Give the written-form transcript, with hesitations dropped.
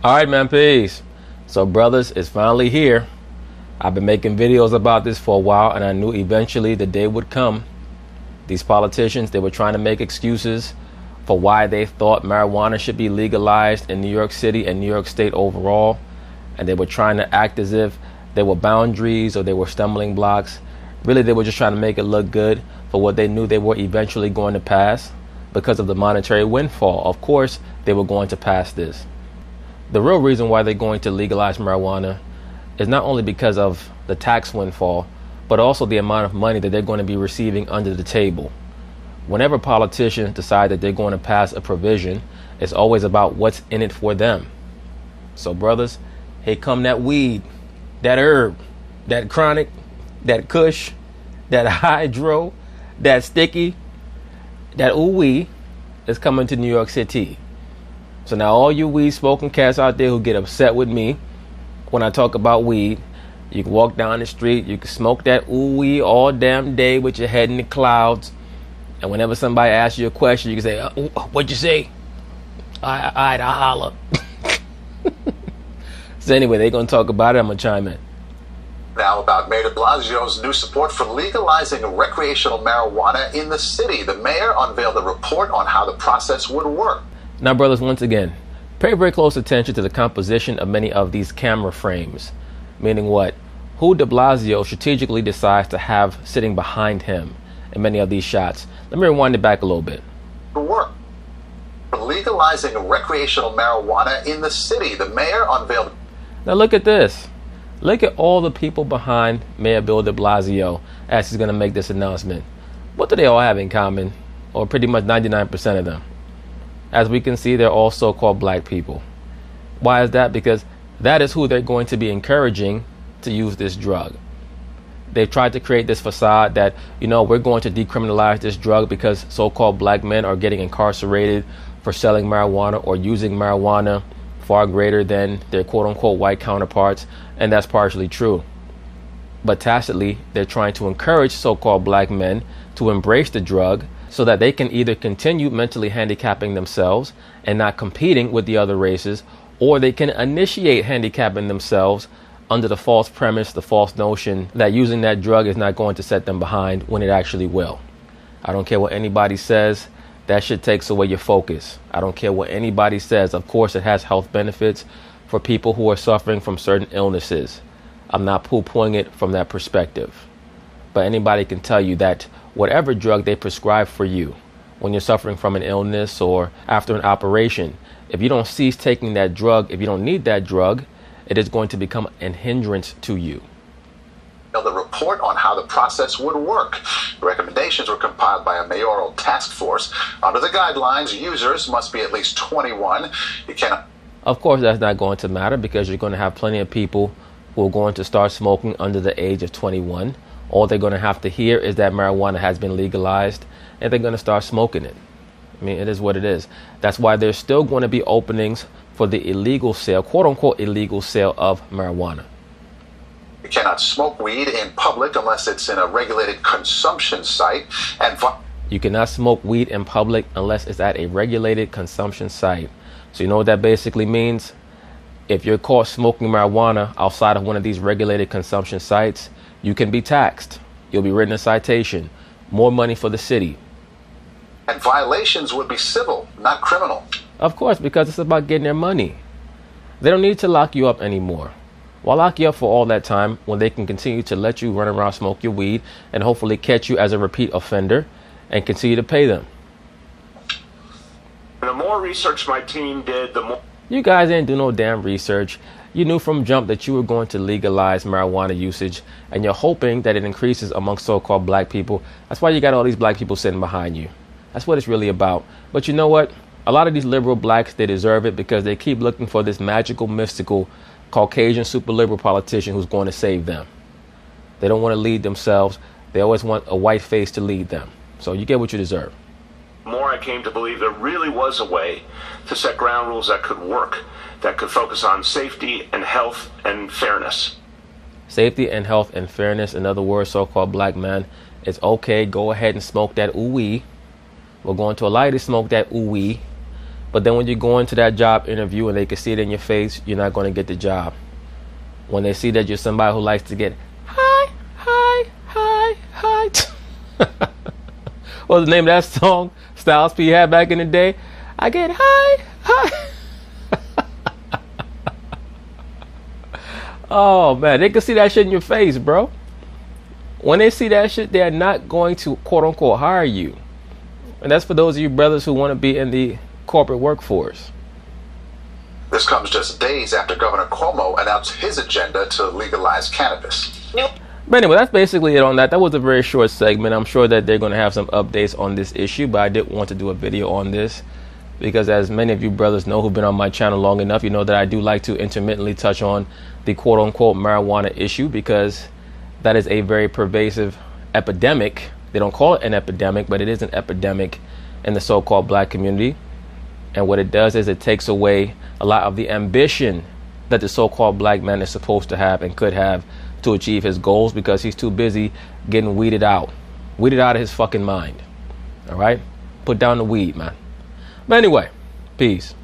All right, man, peace. So, brothers, it's finally here. I've been making videos about this for a while, and I knew eventually the day would come. These politicians, they were trying to make excuses for why they thought marijuana should be legalized in New York City and New York State overall. And they were trying to act as if they were boundaries or they were stumbling blocks. Really, they were just trying to make it look good for what they knew they were eventually going to pass. Because of the monetary windfall, of course, they were going to pass this. The real reason why they're going to legalize marijuana is not only because of the tax windfall, but also the amount of money that they're going to be receiving under the table. Whenever politicians decide that they're going to pass a provision, it's always about what's in it for them. So, brothers, here come that weed, that herb, that chronic, that kush, that hydro, that sticky, that OOO-WEEEE is coming to New York City. So now all you weed smoking cats out there who get upset with me when I talk about weed, you can walk down the street, you can smoke that OOO-WEEEE all damn day with your head in the clouds. And whenever somebody asks you a question, you can say, what'd you say? I'd holler. So anyway, they're going to talk about it. I'm going to chime in. Now about Mayor de Blasio's new support for legalizing recreational marijuana in the city. The mayor unveiled a report on how the process would work. Now, brothers, once again, pay very close attention to the composition of many of these camera frames. Meaning what? Who de Blasio strategically decides to have sitting behind him in many of these shots. Let me rewind it back a little bit. Work. For legalizing recreational marijuana in the city. The mayor unveiled. Now look at this. Look at all the people behind Mayor Bill de Blasio as he's going to make this announcement. What do they all have in common? Or pretty much 99% of them. As we can see, they're all so-called black people. Why is that? Because that is who they're going to be encouraging to use this drug. They've tried to create this facade that, we're going to decriminalize this drug because so-called black men are getting incarcerated for selling marijuana or using marijuana far greater than their quote-unquote white counterparts, and that's partially true. But tacitly, they're trying to encourage so-called black men to embrace the drug so that they can either continue mentally handicapping themselves and not competing with the other races, or they can initiate handicapping themselves under the false premise, the false notion that using that drug is not going to set them behind when it actually will. I don't care what anybody says. That shit takes away your focus. I don't care what anybody says. Of course, it has health benefits for people who are suffering from certain illnesses. I'm not poo-pooing it from that perspective. But anybody can tell you that whatever drug they prescribe for you when you're suffering from an illness or after an operation, if you don't cease taking that drug, if you don't need that drug, it is going to become an hindrance to you. The report on how the process would work. The recommendations were compiled by a mayoral task force. Under the guidelines, users must be at least 21. You cannot. Of course, that's not going to matter because you're going to have plenty of people who are going to start smoking under the age of 21. All they're going to have to hear is that marijuana has been legalized and they're going to start smoking it. I mean, it is what it is. That's why there's still going to be openings for the illegal sale, quote unquote, illegal sale of marijuana. You cannot smoke weed in public unless it's in a regulated consumption site. And you cannot smoke weed in public unless it's at a regulated consumption site. So you know what that basically means? If you're caught smoking marijuana outside of one of these regulated consumption sites, you can be taxed. You'll be written a citation. More money for the city. And violations would be civil, not criminal. Of course, because it's about getting their money. They don't need to lock you up anymore. Why lock you up for all that time when they can continue to let you run around, smoke your weed, and hopefully catch you as a repeat offender and continue to pay them? The more research my team did, the more... You guys didn't do no damn research. You knew from jump that you were going to legalize marijuana usage, and you're hoping that it increases amongst so-called black people. That's why you got all these black people sitting behind you. That's what it's really about. But you know what? A lot of these liberal blacks, they deserve it because they keep looking for this magical, mystical, Caucasian super liberal politician who's going to save them. They don't want to lead themselves. They always want a white face to lead them. So you get what you deserve. The more I came to believe there really was a way to set ground rules that could work, that could focus on safety and health and fairness. Safety and health and fairness, in other words, so-called black man, it's okay, go ahead and smoke that OOO-WEEEE. We're going to allow you to smoke that OOO-WEEEE. But then when you go into that job interview and they can see it in your face, you're not going to get the job. When they see that you're somebody who likes to get high. What was the name of that song Styles P had back in the day? I get high. Oh man, they can see that shit in your face, bro. When they see that shit, they're not going to quote unquote hire you. And that's for those of you brothers who want to be in the corporate workforce. This comes just days after Governor Cuomo announced his agenda to legalize cannabis. But anyway, that's basically it on that. That was a very short segment. I'm sure that they're going to have some updates on this issue, but I did want to do a video on this because, as many of you brothers know who've been on my channel long enough, you know that I do like to intermittently touch on the quote-unquote marijuana issue because that is a very pervasive epidemic. They don't call it an epidemic, but it is an epidemic in the so-called black community. And what it does is it takes away a lot of the ambition that the so-called black man is supposed to have and could have to achieve his goals because he's too busy getting weeded out of his fucking mind. All right? Put down the weed, man. But anyway, peace.